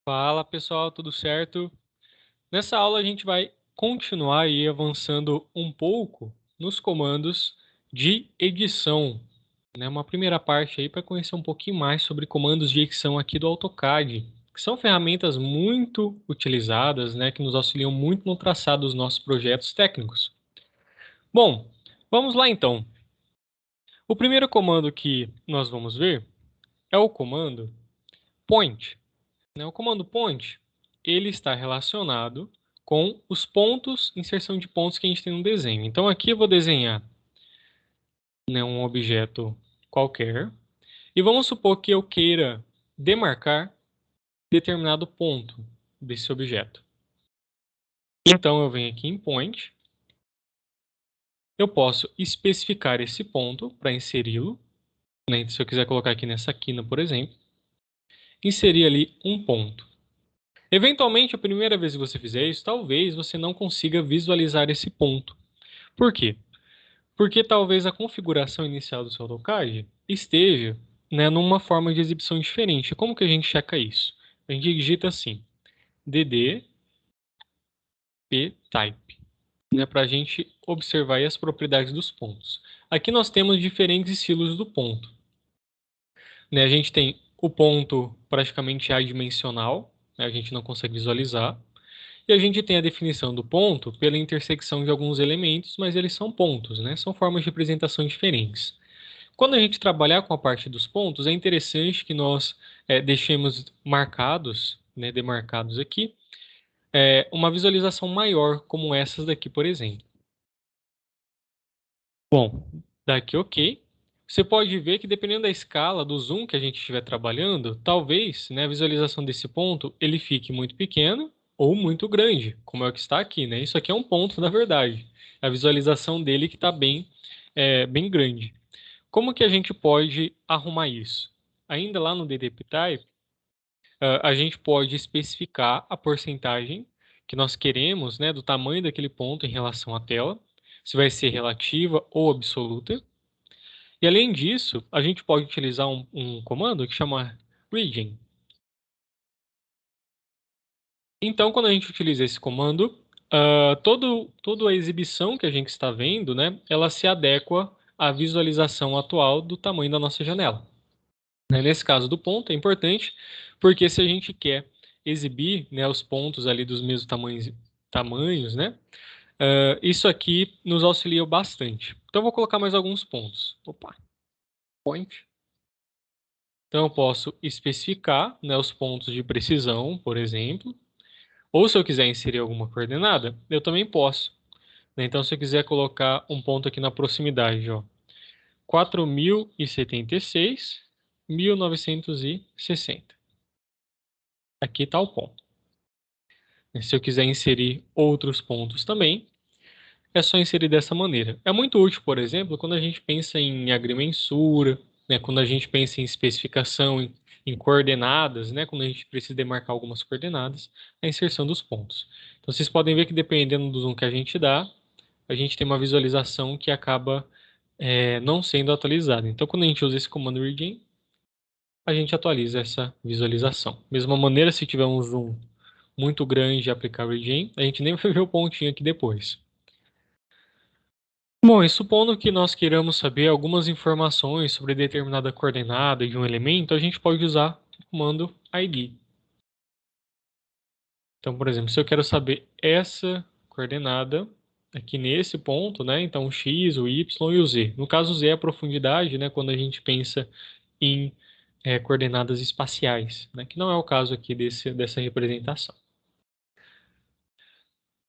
Fala pessoal, tudo certo? Nessa aula a gente vai continuar aí avançando um pouco nos comandos de edição, né? Uma primeira parte aí para conhecer um pouquinho mais sobre comandos de edição aqui do AutoCAD, que são ferramentas muito utilizadas, né? Que nos auxiliam muito no traçado dos nossos projetos técnicos. Bom, vamos lá então. O primeiro comando que nós vamos ver é o comando point, né? O comando point, ele está relacionado com os pontos, inserção de pontos que a gente tem no desenho. Então aqui eu vou desenhar, né, um objeto qualquer e vamos supor que eu queira demarcar determinado ponto desse objeto. Então eu venho aqui em point, eu posso especificar esse ponto para inseri-lo, né? Se eu quiser colocar aqui nessa quina, por exemplo, inserir ali um ponto. Eventualmente, a primeira vez que você fizer isso, talvez você não consiga visualizar esse ponto. Por quê? Porque talvez a configuração inicial do seu AutoCAD esteja, né, numa forma de exibição diferente. Como que a gente checa isso? A gente digita assim, dd ptype, né, para a gente observar aí as propriedades dos pontos. Aqui nós temos diferentes estilos do ponto. Né, a gente tem o ponto praticamente adimensional, né, a gente não consegue visualizar. E a gente tem a definição do ponto pela intersecção de alguns elementos, mas eles são pontos, né? São formas de representação diferentes. Quando a gente trabalhar com a parte dos pontos, é interessante que nós deixemos marcados, né, demarcados aqui, uma visualização maior, como essas daqui, por exemplo. Bom, daqui ok. Você pode ver que dependendo da escala, do zoom que a gente estiver trabalhando, talvez, né, a visualização desse ponto ele fique muito pequeno ou muito grande, como é o que está aqui, né? Isso aqui é um ponto, na verdade. A visualização dele que está bem grande. Como que a gente pode arrumar isso? Ainda lá no DDPtype, a gente pode especificar a porcentagem que nós queremos, né, do tamanho daquele ponto em relação à tela, se vai ser relativa ou absoluta. E além disso, a gente pode utilizar um comando que chama region. Então, quando a gente utiliza esse comando, toda a exibição que a gente está vendo, né, ela se adequa à visualização atual do tamanho da nossa janela. Né? Nesse caso do ponto, é importante, porque se a gente quer exibir, né, os pontos ali dos mesmos tamanhos, né, isso aqui nos auxilia bastante. Então, eu vou colocar mais alguns pontos. Opa, point. Então, eu posso especificar, né, os pontos de precisão, por exemplo. Ou se eu quiser inserir alguma coordenada, eu também posso. Né? Então, se eu quiser colocar um ponto aqui na proximidade, ó, 4076, 1960. Aqui está o ponto. Se eu quiser inserir outros pontos também, é só inserir dessa maneira. É muito útil, por exemplo, quando a gente pensa em agrimensura, né, quando a gente pensa em especificação, em coordenadas, né, quando a gente precisa demarcar algumas coordenadas, a inserção dos pontos. Então, vocês podem ver que dependendo do zoom que a gente dá, a gente tem uma visualização que acaba não sendo atualizada. Então, quando a gente usa esse comando regain, a gente atualiza essa visualização. Mesma maneira, se tiver um zoom muito grande e aplicar regain, a gente nem vai ver o pontinho aqui depois. Bom, e supondo que nós queiramos saber algumas informações sobre determinada coordenada de um elemento, a gente pode usar o comando id. Então, por exemplo, se eu quero saber essa coordenada aqui nesse ponto, né? Então, o x, o y e o z. No caso, o z é a profundidade, né? Quando a gente pensa em coordenadas espaciais, né? Que não é o caso aqui dessa representação.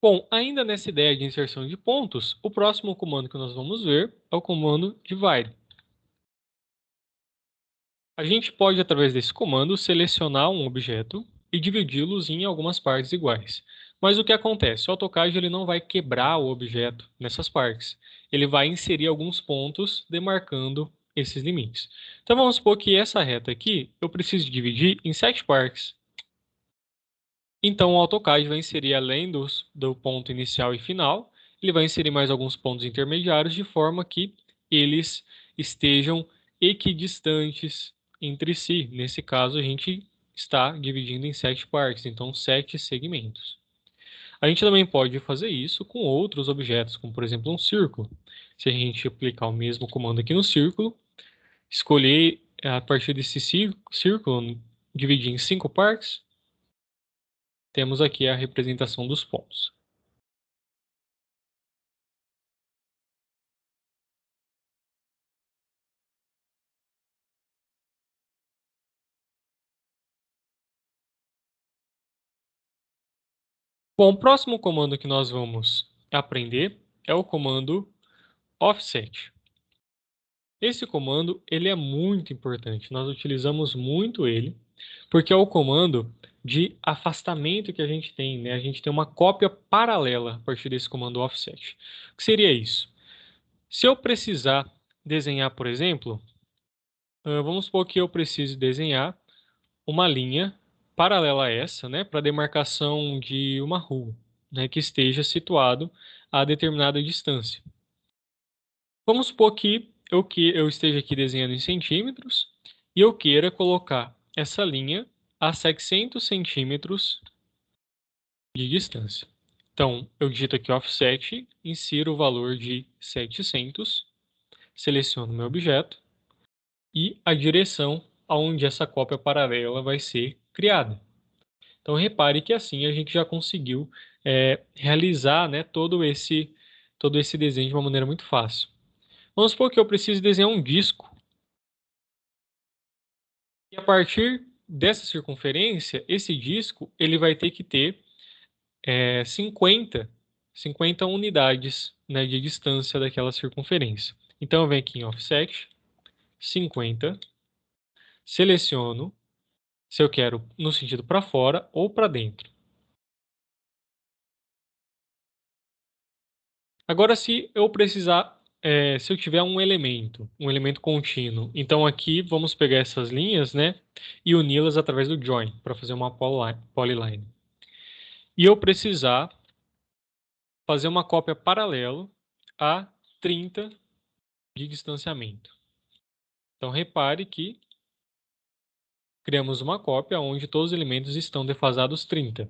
Bom, ainda nessa ideia de inserção de pontos, o próximo comando que nós vamos ver é o comando divide. A gente pode, através desse comando, selecionar um objeto e dividi-los em algumas partes iguais. Mas o que acontece? O AutoCAD ele não vai quebrar o objeto nessas partes. Ele vai inserir alguns pontos demarcando esses limites. Então vamos supor que essa reta aqui eu preciso dividir em 7 partes. Então o AutoCAD vai inserir, além do ponto inicial e final, ele vai inserir mais alguns pontos intermediários de forma que eles estejam equidistantes entre si. Nesse caso, a gente está dividindo em 7 partes, então 7 segmentos. A gente também pode fazer isso com outros objetos, como por exemplo um círculo. Se a gente aplicar o mesmo comando aqui no círculo, escolher a partir desse círculo, dividir em 5 partes, temos aqui a representação dos pontos. Bom, o próximo comando que nós vamos aprender é o comando offset. Esse comando ele é muito importante, nós utilizamos muito ele, porque é o comando de afastamento que a gente tem, né? A gente tem uma cópia paralela a partir desse comando offset. O que seria isso? Se eu precisar desenhar, por exemplo, vamos supor que eu precise desenhar uma linha paralela a essa, né, para demarcação de uma rua, né, que esteja situado a determinada distância. Vamos supor que eu esteja aqui desenhando em centímetros e eu queira colocar essa linha a 700 centímetros de distância. Então, eu digito aqui offset, insiro o valor de 700, seleciono meu objeto e a direção aonde essa cópia paralela vai ser criada. Então, repare que assim a gente já conseguiu realizar, né, todo esse desenho de uma maneira muito fácil. Vamos supor que eu preciso desenhar um disco. E a partir dessa circunferência, esse disco ele vai ter que ter 50 unidades, né, de distância daquela circunferência. Então, eu venho aqui em Offset, 50, seleciono se eu quero no sentido para fora ou para dentro. Agora, se eu precisar, se eu tiver um elemento contínuo, então aqui vamos pegar essas linhas, né, e uni-las através do join, para fazer uma polyline. E eu precisar fazer uma cópia paralelo a 30 de distanciamento. Então, repare que criamos uma cópia onde todos os elementos estão defasados 30.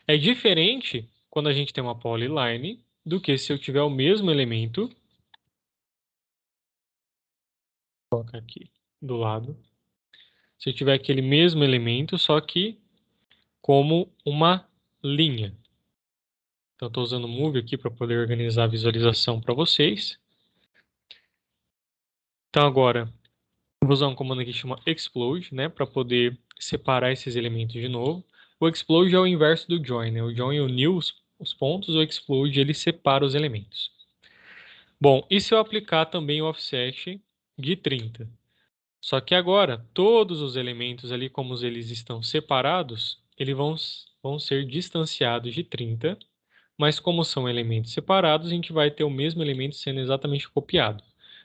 É diferente quando a gente tem uma polyline do que se eu tiver o mesmo elemento, vou colocar aqui do lado, se eu tiver aquele mesmo elemento, só que como uma linha. Então, estou usando o Move aqui para poder organizar a visualização para vocês. Então, agora, vou usar um comando aqui que chama explode, né, para poder separar esses elementos de novo. O explode é o inverso do join, né? O join uniu os pontos, o explode ele separa os elementos. Bom, e se eu aplicar também o offset de 30? Só que agora, todos os elementos ali, como eles estão separados, eles vão ser distanciados de 30, mas como são elementos separados, a gente vai ter o mesmo elemento sendo exatamente copiado.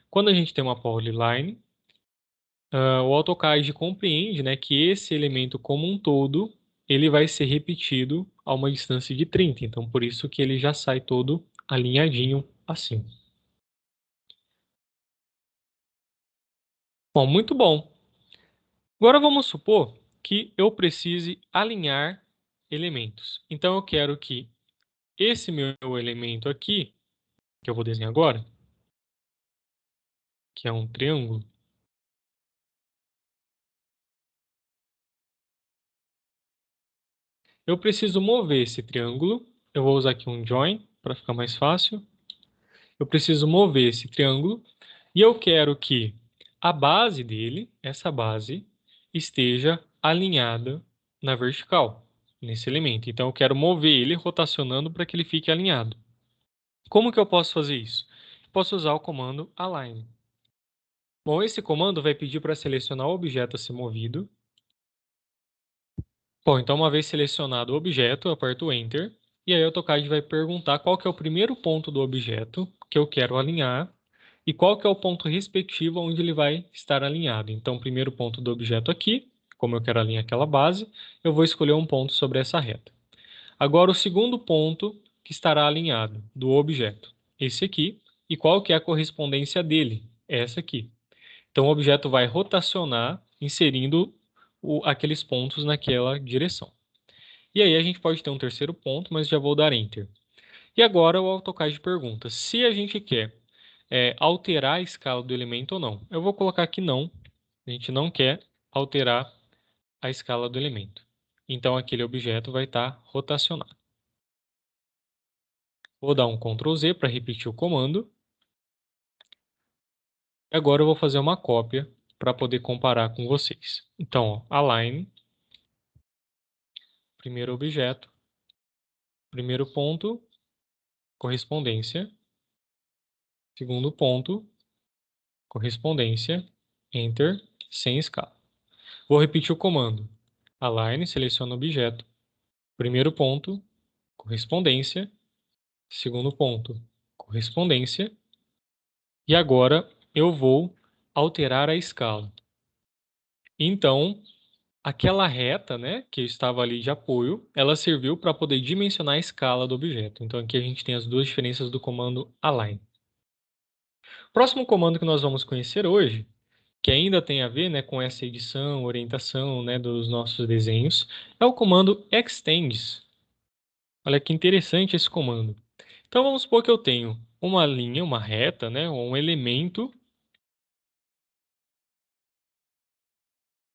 Quando a gente tem uma polyline, o AutoCAD compreende, né, que esse elemento como um todo, ele vai ser repetido a uma distância de 30. Então, por isso que ele já sai todo alinhadinho assim. Bom, muito bom. Agora vamos supor que eu precise alinhar elementos. Então, eu quero que esse meu elemento aqui, que eu vou desenhar agora, que é um triângulo, eu preciso mover esse triângulo. Eu vou usar aqui um join para ficar mais fácil. Eu preciso mover esse triângulo e eu quero que a base dele, essa base, esteja alinhada na vertical, nesse elemento. Então, eu quero mover ele rotacionando para que ele fique alinhado. Como que eu posso fazer isso? Posso usar o comando align. Bom, esse comando vai pedir para selecionar o objeto a ser movido. Bom, então uma vez selecionado o objeto, eu aperto Enter. E aí o AutoCAD vai perguntar qual que é o primeiro ponto do objeto que eu quero alinhar e qual que é o ponto respectivo onde ele vai estar alinhado. Então, o primeiro ponto do objeto aqui, como eu quero alinhar aquela base, eu vou escolher um ponto sobre essa reta. Agora, o segundo ponto que estará alinhado do objeto, esse aqui, e qual que é a correspondência dele? Essa aqui. Então, o objeto vai rotacionar, inserindo aqueles pontos naquela direção. E aí a gente pode ter um terceiro ponto, mas já vou dar Enter. E agora o AutoCAD pergunta se a gente quer alterar a escala do elemento ou não. Eu vou colocar aqui não. A gente não quer alterar a escala do elemento. Então aquele objeto vai estar rotacionado. Vou dar um Ctrl Z para repetir o comando. Agora eu vou fazer uma cópia para poder comparar com vocês. Então, ó, Align, primeiro objeto, primeiro ponto, correspondência, segundo ponto, correspondência, Enter, sem escala. Vou repetir o comando. Align, seleciona o objeto, primeiro ponto, correspondência, segundo ponto, correspondência, e agora eu vou alterar a escala. Então, aquela reta, né, que estava ali de apoio, ela serviu para poder dimensionar a escala do objeto. Então aqui a gente tem as duas diferenças do comando align. O próximo comando que nós vamos conhecer hoje, que ainda tem a ver, né, com essa edição, orientação, né, dos nossos desenhos, é o comando extends. Olha que interessante esse comando. Então vamos supor que eu tenho uma linha, uma reta, né, ou um elemento,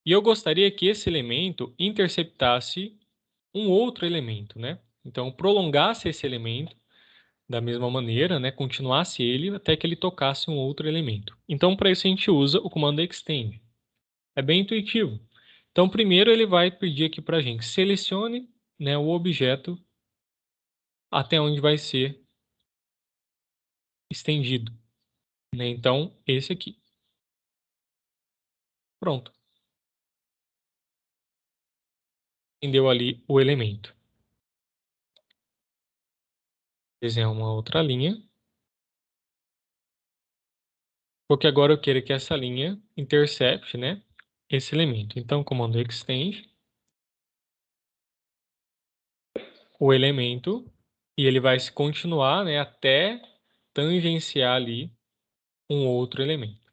e eu gostaria que esse elemento interceptasse um outro elemento, né? Então, prolongasse esse elemento da mesma maneira, né? Continuasse ele até que ele tocasse um outro elemento. Então, para isso a gente usa o comando extend. É bem intuitivo. Então, primeiro ele vai pedir aqui para a gente selecione, né, o objeto até onde vai ser estendido, né? Então, esse aqui. Pronto. Estendeu ali o elemento. Desenhar uma outra linha. Porque agora eu quero que essa linha intercepte, né, esse elemento. Então, comando extend, o elemento, e ele vai se continuar, né, até tangenciar ali um outro elemento.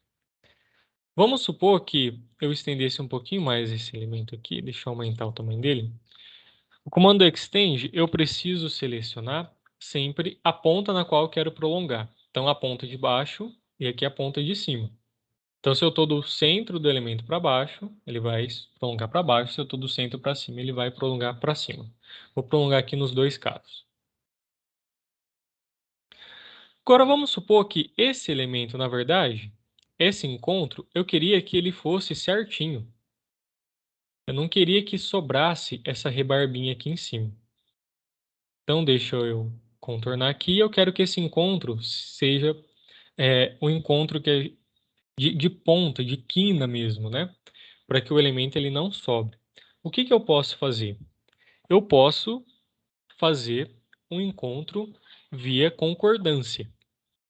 Vamos supor que eu estendesse um pouquinho mais esse elemento aqui, deixa eu aumentar o tamanho dele. O comando extend, eu preciso selecionar sempre a ponta na qual eu quero prolongar. Então, a ponta de baixo e aqui a ponta de cima. Então, se eu estou do centro do elemento para baixo, ele vai prolongar para baixo. Se eu estou do centro para cima, ele vai prolongar para cima. Vou prolongar aqui nos dois casos. Agora, vamos supor que esse elemento, na verdade, esse encontro, eu queria que ele fosse certinho. Eu não queria que sobrasse essa rebarbinha aqui em cima. Então, deixa eu contornar aqui. Eu quero que esse encontro seja um encontro que é de ponta, de quina mesmo, né? Para que o elemento ele não sobre. O que que eu posso fazer? Eu posso fazer um encontro via concordância.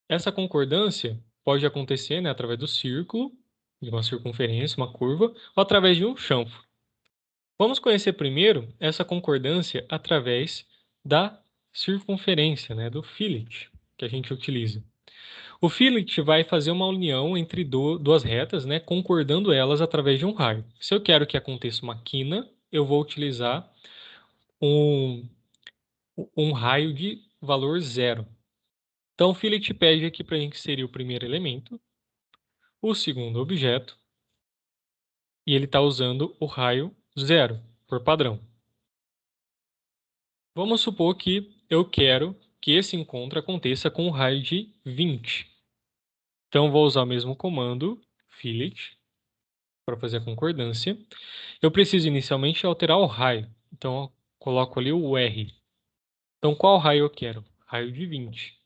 Essa concordância pode acontecer, né, através do círculo, de uma circunferência, uma curva, ou através de um chanfro. Vamos conhecer primeiro essa concordância através da circunferência, né, do fillet, que a gente utiliza. O fillet vai fazer uma união entre duas retas, né, concordando elas através de um raio. Se eu quero que aconteça uma quina, eu vou utilizar um raio de valor zero. Então, o fillet pede aqui para a gente inserir o primeiro elemento, o segundo objeto, e ele está usando o raio zero, por padrão. Vamos supor que eu quero que esse encontro aconteça com um raio de 20. Então, vou usar o mesmo comando, fillet, para fazer a concordância. Eu preciso inicialmente alterar o raio. Então, eu coloco ali o R. Então, qual raio eu quero? Raio de 20.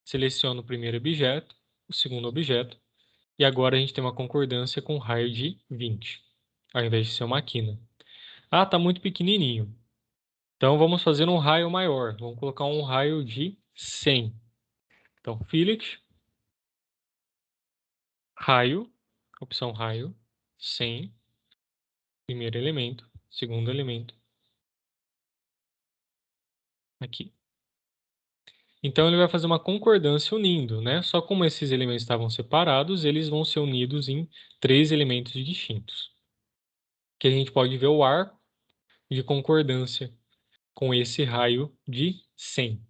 Seleciono o primeiro objeto, o segundo objeto, e agora a gente tem uma concordância com o raio de 20, ao invés de ser uma quina. Ah, está muito pequenininho. Então, vamos fazer um raio maior. Vamos colocar um raio de 100. Então, fillet, raio, opção raio, 100, primeiro elemento, segundo elemento, aqui. Então, ele vai fazer uma concordância unindo, né? Só como esses elementos estavam separados, eles vão ser unidos em 3 elementos distintos. que a gente pode ver o arco de concordância com esse raio de 100.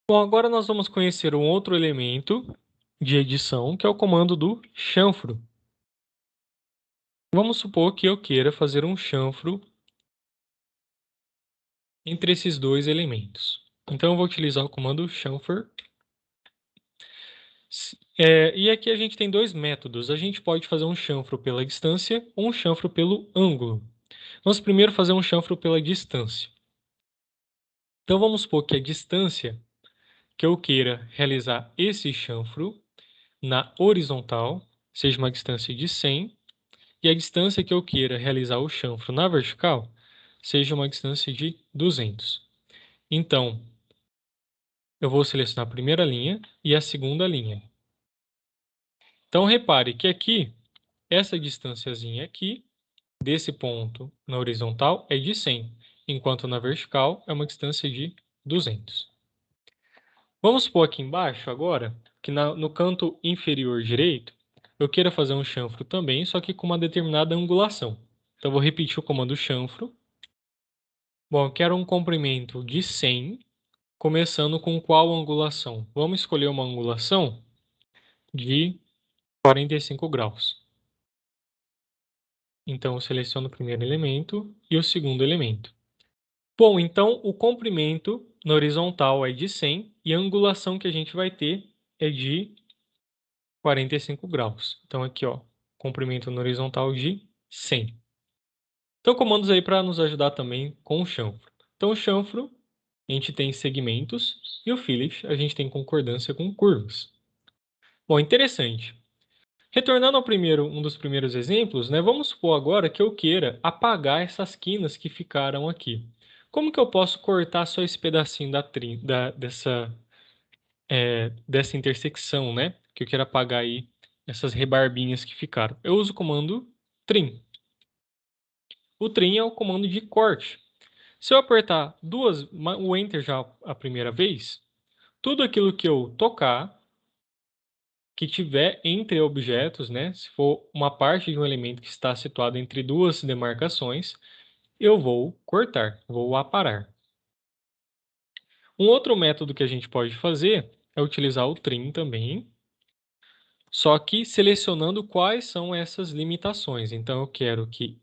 Bom, agora nós vamos conhecer um outro elemento de edição, que é o comando do chanfro. Vamos supor que eu queira fazer um chanfro entre esses dois elementos. Então, eu vou utilizar o comando chanfer. E aqui a gente tem dois métodos. A gente pode fazer um chanfro pela distância ou um chanfro pelo ângulo. Vamos primeiro fazer um chanfro pela distância. Então, vamos supor que a distância que eu queira realizar esse chanfro na horizontal seja uma distância de 100, e a distância que eu queira realizar o chanfro na vertical seja uma distância de 200. Então, eu vou selecionar a primeira linha e a segunda linha. Então, repare que aqui, essa distânciazinha aqui, desse ponto na horizontal, é de 100, enquanto na vertical é uma distância de 200. Vamos supor aqui embaixo agora, que no canto inferior direito, eu queira fazer um chanfro também, só que com uma determinada angulação. Então, eu vou repetir o comando chanfro. Bom, eu quero um comprimento de 100, começando com qual angulação? Vamos escolher uma angulação de 45 graus. Então, eu seleciono o primeiro elemento e o segundo elemento. Bom, então o comprimento na horizontal é de 100 e a angulação que a gente vai ter é de 45 graus. Então, aqui, ó, comprimento na horizontal de 100. Então, comandos aí para nos ajudar também com o chanfro. Então, o chanfro, a gente tem segmentos e o fillet, a gente tem concordância com curvas. Bom, interessante. Retornando ao um dos primeiros exemplos, né, vamos supor agora que eu queira apagar essas quinas que ficaram aqui. Como que eu posso cortar só esse pedacinho dessa intersecção, né? Que eu quero apagar aí essas rebarbinhas que ficaram. Eu uso o comando trim. O trim é o comando de corte. Se eu apertar o Enter já a primeira vez, tudo aquilo que eu tocar, que tiver entre objetos, né? Se for uma parte de um elemento que está situado entre duas demarcações, eu vou cortar, vou aparar. Um outro método que a gente pode fazer é utilizar o trim também, só que selecionando quais são essas limitações. Então, eu quero que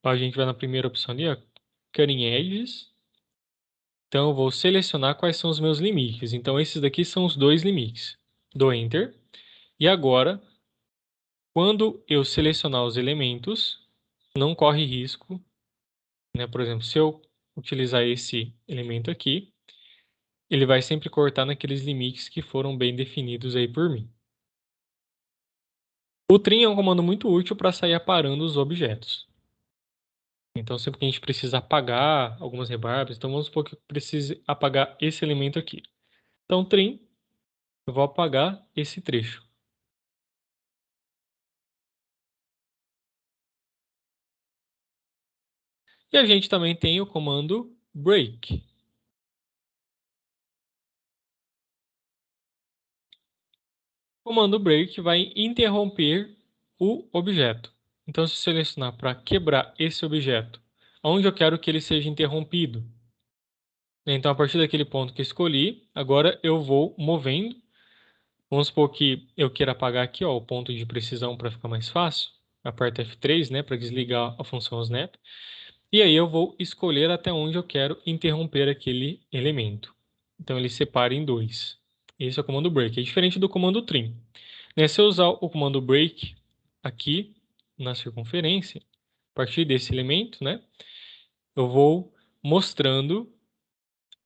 a gente vai na primeira opção ali, ó, Cutting Edges. Então, eu vou selecionar quais são os meus limites. Então, esses daqui são os dois limites. Dou Enter. E agora, quando eu selecionar os elementos, não corre risco, né? Por exemplo, se eu utilizar esse elemento aqui, ele vai sempre cortar naqueles limites que foram bem definidos aí por mim. O trim é um comando muito útil para sair aparando os objetos. Então, sempre que a gente precisa apagar algumas rebarbas, então vamos supor que eu precise apagar esse elemento aqui. Então, trim, eu vou apagar esse trecho. E a gente também tem o comando break. O comando break vai interromper o objeto. Então, se eu selecionar para quebrar esse objeto, onde eu quero que ele seja interrompido. Então, a partir daquele ponto que escolhi, agora eu vou movendo. Vamos supor que eu queira apagar aqui, ó, o ponto de precisão para ficar mais fácil. Aperto F3, né, para desligar a função snap. E aí eu vou escolher até onde eu quero interromper aquele elemento. Então, ele separa em dois. Esse é o comando break. É diferente do comando trim. Né, se eu usar o comando break aqui na circunferência, a partir desse elemento, né, eu vou mostrando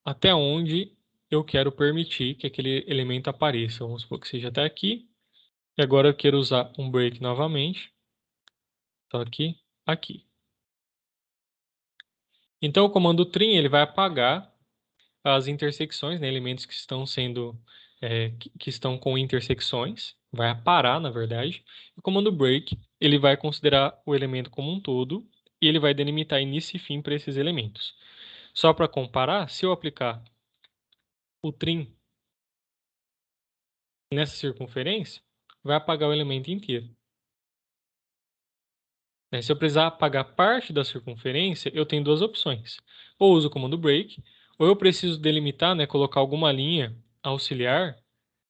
até onde eu quero permitir que aquele elemento apareça. Vamos supor que seja até aqui. E agora eu quero usar um break novamente. Então aqui. Então o comando trim ele vai apagar as intersecções, né, elementos que estão que estão com intersecções, vai aparar, na verdade. O comando break ele vai considerar o elemento como um todo e ele vai delimitar início e fim para esses elementos. Só para comparar, se eu aplicar o trim nessa circunferência, vai apagar o elemento inteiro. Se eu precisar apagar parte da circunferência, eu tenho duas opções. Ou uso o comando break, ou eu preciso delimitar, colocar alguma linha auxiliar,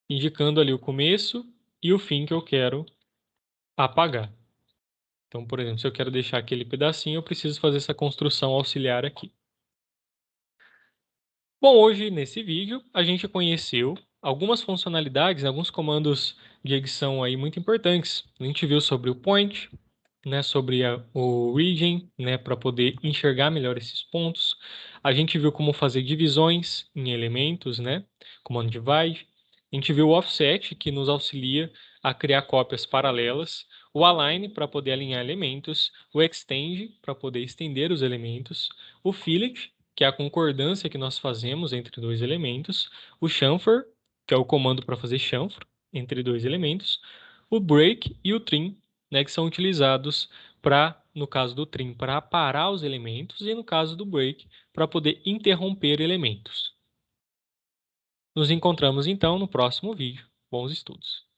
indicando ali o começo e o fim que eu quero apagar. Então, por exemplo, se eu quero deixar aquele pedacinho, eu preciso fazer essa construção auxiliar aqui. Bom, hoje nesse vídeo a gente conheceu algumas funcionalidades, alguns comandos de edição aí muito importantes. A gente viu sobre o point, sobre o region, para poder enxergar melhor esses pontos. A gente viu como fazer divisões em elementos, comando divide. A gente viu o offset, que nos auxilia a criar cópias paralelas, o align para poder alinhar elementos, o extend para poder estender os elementos, o fillet, que é a concordância que nós fazemos entre dois elementos, o chamfer, que é o comando para fazer chanfro entre dois elementos, o break e o trim, que são utilizados no caso do trim, para aparar os elementos e no caso do break, para poder interromper elementos. Nos encontramos então no próximo vídeo. Bons estudos!